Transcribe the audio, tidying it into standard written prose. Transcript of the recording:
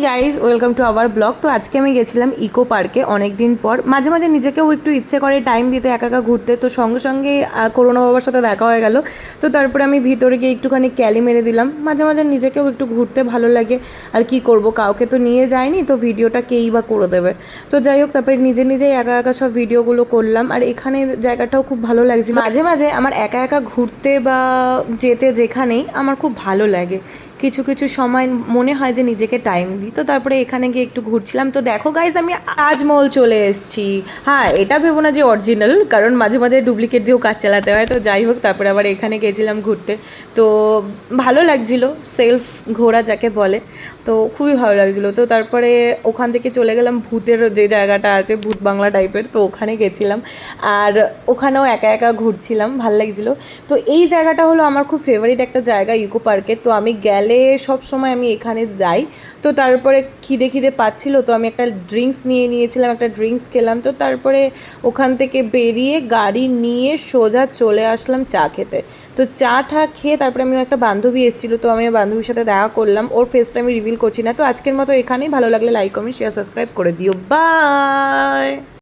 Guys welcome to our blog. তো আজকে আমি গেছিলাম ইকো পার্কে অনেক দিন পর। মাঝে মাঝে নিজেকেও একটু ইচ্ছে করে টাইম দিতে, একা একা ঘুরতে। তো সঙ্গে সঙ্গে করোনা বাবার সাথে দেখা হয়ে গেল। তো তারপরে আমি ভিতরে গিয়ে একটুখানি ক্যালি মেরে দিলাম। মাঝে মাঝে নিজেকেও একটু ঘুরতে ভালো লাগে। আর কি করব, কাউকে তো নিয়ে যায়নি, তো ভিডিওটা কেই বা করে দেবে। তো যাই হোক, তারপরে নিজেই একা একা সব ভিডিওগুলো করলাম। আর এখানে জায়গাটাও খুব ভালো লাগছিল। মাঝে মাঝে আমার একা একা ঘুরতে বা যেতে যেখানেই আমার খুব ভালো লাগে। কিছু কিছু সময় মনে হয় যে নিজেকে টাইম দিই। তো তারপরে এখানে গিয়ে একটু ঘুরছিলাম। তো দেখো গাইজ, আমি তাজমহল চলে এসেছি। হ্যাঁ, এটা ভেবো না যে অরিজিনাল, কারণ মাঝে মাঝে ডুপ্লিকেট দিয়েও কাজ চালাতে হয়। তো যাই হোক, তারপরে আবার এখানে গেছিলাম ঘুরতে। তো ভালো লাগছিলো, সেলফ ঘোরা যাকে বলে। তো খুবই ভালো লাগছিলো। তো তারপরে ওখান থেকে চলে গেলাম ভূতের যে জায়গাটা আছে, ভূত বাংলা টাইপের, তো ওখানে গেছিলাম। আর ওখানেও একা একা ঘুরছিলাম, ভালো লাগছিলো। তো এই জায়গাটা হলো আমার খুব ফেভারিট একটা জায়গা ইকো পার্কে। তো আমি গেলে সব সময় আমি এখানে যাই। তো তারপরে খিদে পাচ্ছিল, তো আমি একটা ড্রিঙ্কস নিয়েছিলাম, একটা ড্রিঙ্কস খেলাম। তো তারপরে ওখান থেকে বেরিয়ে গাড়ি নিয়ে সোজা চলে আসলাম চা খেতে। তো চা খেয়ে তারপরে আমি একটা বান্ধবী এসেছিলো, তো আমি বান্ধবীর সাথে দেখা করলাম। ওর ফেসটা আমি রিভিল করছি না। তো আজকের মতো এখানেই। ভালো লাগলে লাইক কমেন্ট শেয়ার সাবস্ক্রাইব করে দিও। বাই।